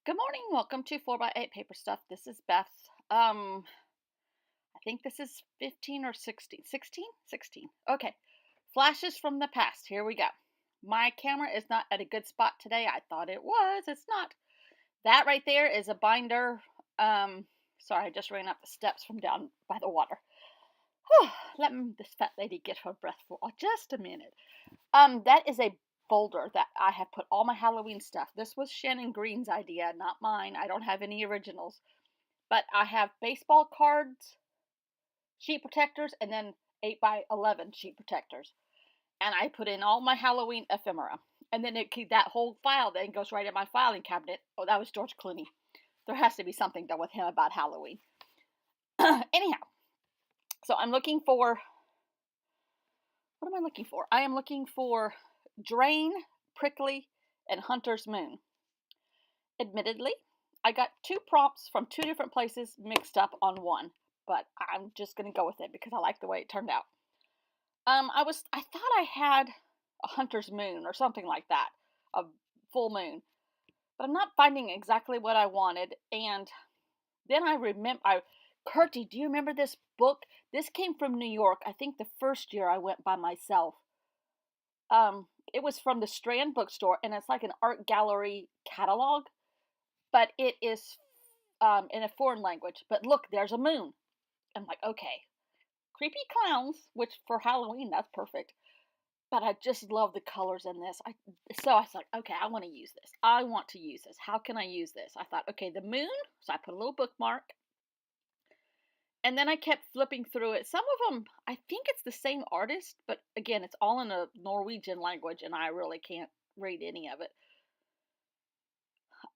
Good morning. Welcome to 4 by 8 Paper Stuff. This is Beth. I think this is 15 or 16. 16? 16. Okay. Flashes from the past. Here we go. My camera is not at a good spot today. I thought it was. It's not. That right there is a binder. Sorry, I just ran up the steps from down by the water. Let this fat lady get her breath for just a minute. That is a folder that I have put all my Halloween stuff. This was Shannon Green's idea, not mine. I don't have any originals. But I have baseball cards, sheet protectors, and then 8 by 11 sheet protectors. And I put in all my Halloween ephemera. And then that whole file then goes right in my filing cabinet. Oh, that was George Clooney. There has to be something done with him about Halloween. Anyhow, so I'm looking for. What am I looking for? I am looking for Drain, Prickly, and Hunter's Moon. Admittedly, I got two prompts from two different places mixed up on one, but I'm just going to go with it because I like the way it turned out. I thought I had a Hunter's Moon or something like that, a full moon, but I'm not finding exactly what I wanted. And then Kurtie, do you remember this book? This came from New York. I think the first year I went by myself. It was from the Strand bookstore, and it's like an art gallery catalog, but it is in a foreign language. But look, there's a moon. I'm like, okay, creepy clowns, which for Halloween, that's perfect. But I just love the colors in this. So I was like, okay, I want to use this. I want to use this. How can I use this? I thought, okay, the moon. So I put a little bookmark. And then I kept flipping through it. Some of them, I think it's the same artist, but again, it's all in a Norwegian language, and I really can't read any of it.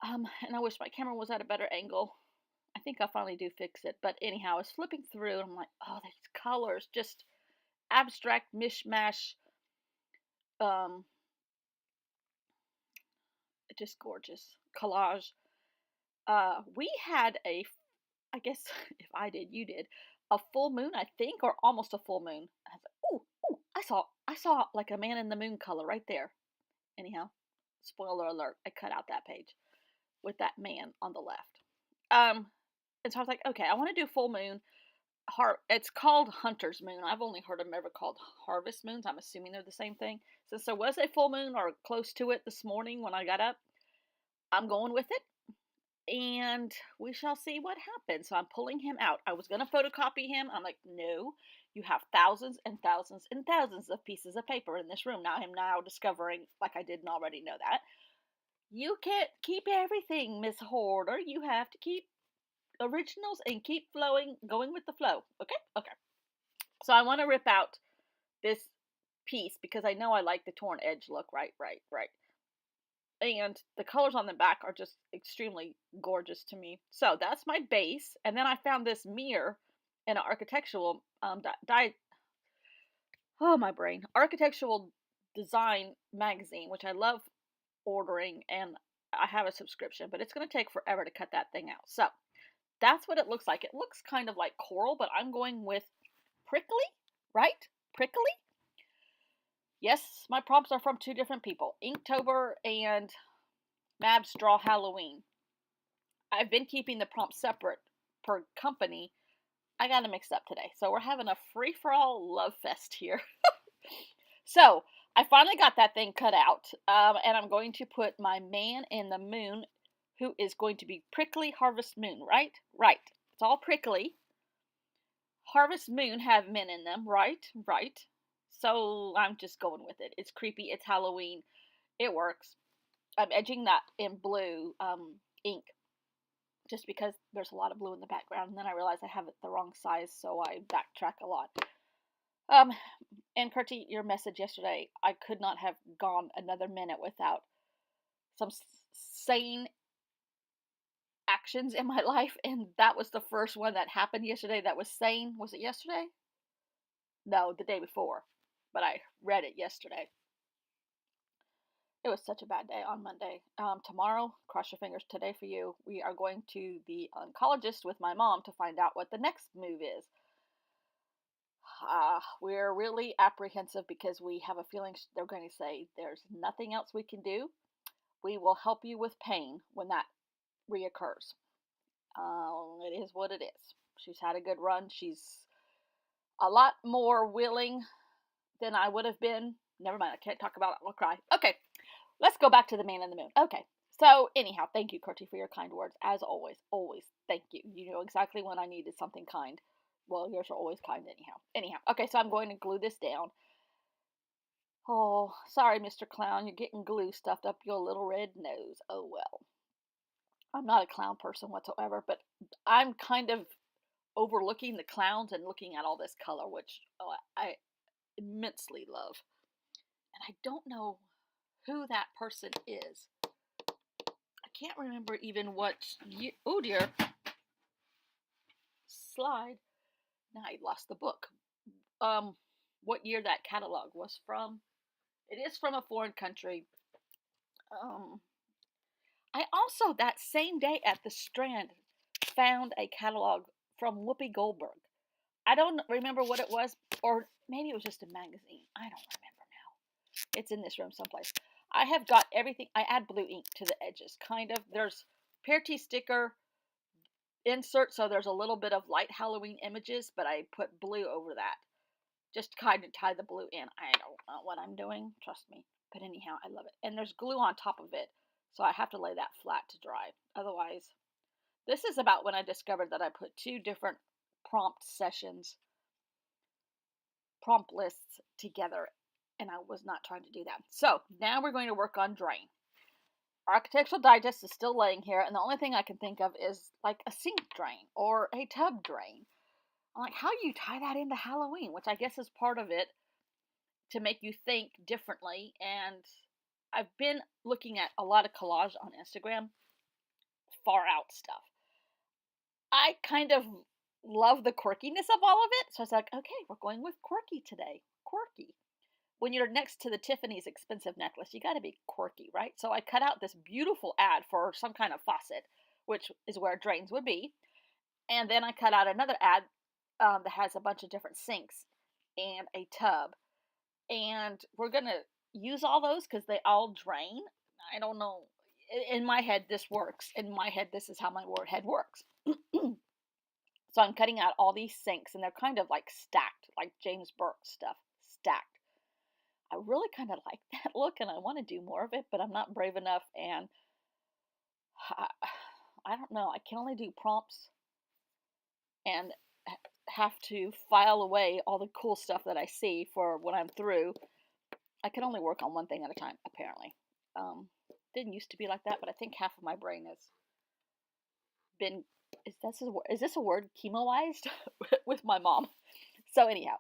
And I wish my camera was at a better angle. I think I finally do fix it. But anyhow, I was flipping through, and I'm like, oh, these colors, just abstract mishmash. Um, just gorgeous collage. We had I guess if I did, you did, a full moon, I think, or almost a full moon. I was like, ooh, I saw like a man in the moon color right there. Anyhow, spoiler alert, I cut out that page with that man on the left. And so I was like, okay, I want to do full moon. It's called Hunter's Moon. I've only heard them ever called Harvest Moons. I'm assuming they're the same thing. Since there was a full moon or close to it this morning when I got up, I'm going with it. And we shall see what happens. So I'm pulling him out. I was going to photocopy him. I'm like, no, you have thousands and thousands and thousands of pieces of paper in this room. Now I'm discovering, like I didn't already know that, you can't keep everything, Miss Hoarder. You have to keep originals and keep going with the flow. Okay. So I want to rip out this piece because I know I like the torn edge look. Right. And the colors on the back are just extremely gorgeous to me. So that's my base. And then I found this mirror in an architectural my brain, architectural design magazine, which I love ordering, and I have a subscription, but it's going to take forever to cut that thing out. So that's what it looks like. It looks kind of like coral, but I'm going with prickly, right? Prickly? Yes, my prompts are from two different people, Inktober and Mab's Draw Halloween. I've been keeping the prompts separate per company. I got them mixed up today. So we're having a free-for-all love fest here. So I finally got that thing cut out. And I'm going to put my man in the moon, who is going to be Prickly Harvest Moon, right? Right. It's all prickly. Harvest Moon have men in them, right? Right. So I'm just going with it. It's creepy. It's Halloween. It works. I'm edging that in blue ink just because there's a lot of blue in the background. And then I realized I have it the wrong size, so I backtrack a lot. And Kurtie, your message yesterday, I could not have gone another minute without some sane actions in my life, and that was the first one that happened yesterday that was sane. Was it yesterday? No, the day before. But I read it yesterday. It was such a bad day on Monday. Tomorrow, cross your fingers today for you, we are going to the oncologist with my mom to find out what the next move is. We're really apprehensive because we have a feeling they're going to say there's nothing else we can do. We will help you with pain when that reoccurs. It is what it is. She's had a good run. She's a lot more willing than I would have been. Never mind, I can't talk about it. I'll cry. Okay, let's go back to the man in the moon. Okay, so anyhow, thank you, Kurtie, for your kind words. As always, always thank you. You know exactly when I needed something kind. Well, yours are always kind, anyhow. Anyhow, okay, so I'm going to glue this down. Oh, sorry, Mr. Clown, you're getting glue stuffed up your little red nose. Oh well. I'm not a clown person whatsoever, but I'm kind of overlooking the clowns and looking at all this color, which I immensely love. And I don't know who that person is. I can't remember even what year. Oh dear. Slide. Now I lost the book. What year that catalog was from. It is from a foreign country. I also, that same day at the Strand, found a catalog from Whoopi Goldberg. I don't remember what it was, or maybe it was just a magazine. I don't remember now. It's in this room someplace. I have got everything. I add blue ink to the edges, kind of. There's Pear Tea sticker insert, so there's a little bit of light Halloween images, but I put blue over that. Just kind of tie the blue in. I don't know what I'm doing, trust me. But anyhow, I love it. And there's glue on top of it, so I have to lay that flat to dry. Otherwise, this is about when I discovered that I put 2 different prompt lists together, and I was not trying to do that. So now we're going to work on drain. Architectural Digest is still laying here, and the only thing I can think of is like a sink drain or a tub drain. I'm like, how do you tie that into Halloween? Which I guess is part of it, to make you think differently. And I've been looking at a lot of collage on Instagram, far out stuff. I kind of love the quirkiness of all of it, so I was like, okay, we're going with quirky today. Quirky. When you're next to the Tiffany's expensive necklace, you got to be quirky, right? So I cut out this beautiful ad for some kind of faucet, which is where drains would be. And then I cut out another ad that has a bunch of different sinks and a tub. And we're going to use all those because they all drain. I don't know. In my head, this works. In my head, this is how my head works. So I'm cutting out all these sinks, and they're kind of like stacked, like James Burke stuff, stacked. I really kind of like that look, and I want to do more of it, but I'm not brave enough, and I don't know. I can only do prompts and have to file away all the cool stuff that I see for when I'm through. I can only work on one thing at a time, apparently. Didn't used to be like that, but I think half of my brain has been, is this a word, chemoized with my mom. So anyhow,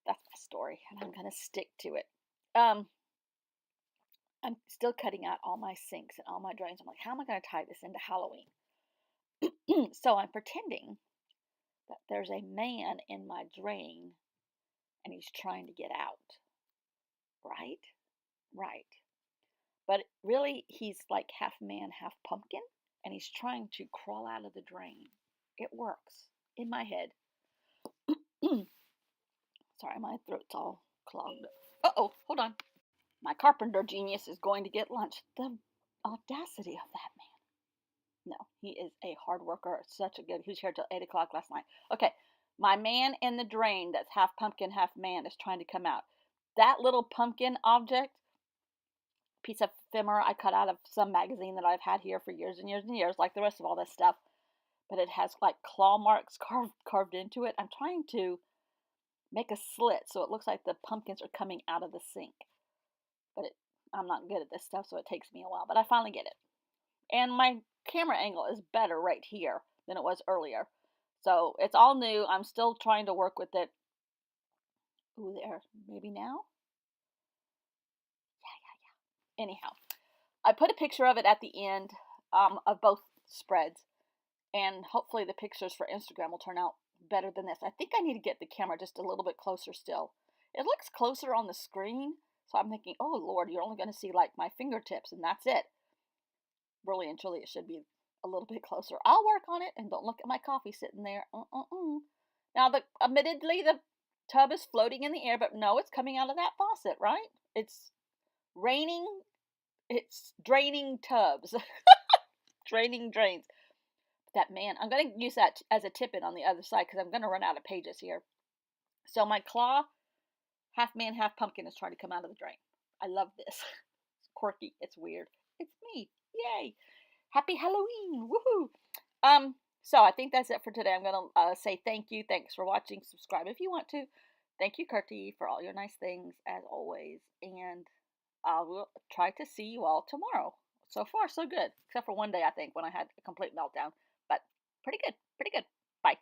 that's my story, and I'm going to stick to it. I'm still cutting out all my sinks and all my drains. I'm like, how am I going to tie this into Halloween? So I'm pretending that there's a man in my drain, and he's trying to get out. Right? Right. But really, he's like half man, half pumpkin, and he's trying to crawl out of the drain. It works in my head. Sorry, my throat's all clogged. Uh-oh, hold on. My carpenter genius is going to get lunch. The audacity of that man. No, he is a hard worker. Such a good. He was here till 8 o'clock last night. Okay, my man in the drain that's half pumpkin, half man is trying to come out. That little pumpkin object, piece of ephemera I cut out of some magazine that I've had here for years and years and years, like the rest of all this stuff, but it has like claw marks carved into it. I'm trying to make a slit so it looks like the pumpkins are coming out of the sink. But I'm not good at this stuff, so it takes me a while, but I finally get it. And my camera angle is better right here than it was earlier. So it's all new. I'm still trying to work with it. Ooh, there. Maybe now? Yeah. Anyhow, I put a picture of it at the end of both spreads. And hopefully the pictures for Instagram will turn out better than this. I think I need to get the camera just a little bit closer still. It looks closer on the screen. So I'm thinking, oh Lord, you're only going to see like my fingertips and that's it. Really and truly, it should be a little bit closer. I'll work on it, and don't look at my coffee sitting there. Now, admittedly, the tub is floating in the air, but no, it's coming out of that faucet, right? It's raining. It's draining tubs. draining drains. That man, I'm going to use that as a tip-in on the other side because I'm going to run out of pages here. So my claw, half man, half pumpkin is trying to come out of the drain. I love this. It's quirky. It's weird. It's me. Yay. Happy Halloween. Woohoo. So I think that's it for today. I'm going to say thank you. Thanks for watching. Subscribe if you want to. Thank you, Kurtie, for all your nice things, as always. And I will try to see you all tomorrow. So far, so good. Except for one day, I think, when I had a complete meltdown. But pretty good. Pretty good. Bye.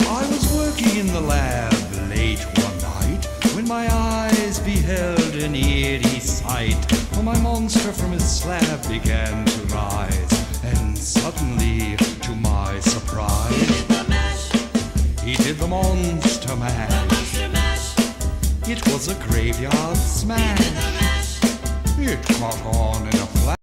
I was working in the lab late one night when my eyes beheld an eerie sight. For my monster from his slab began to rise, and suddenly, to my surprise, he did the monster mash. It was a graveyard smash. It caught on in a flash.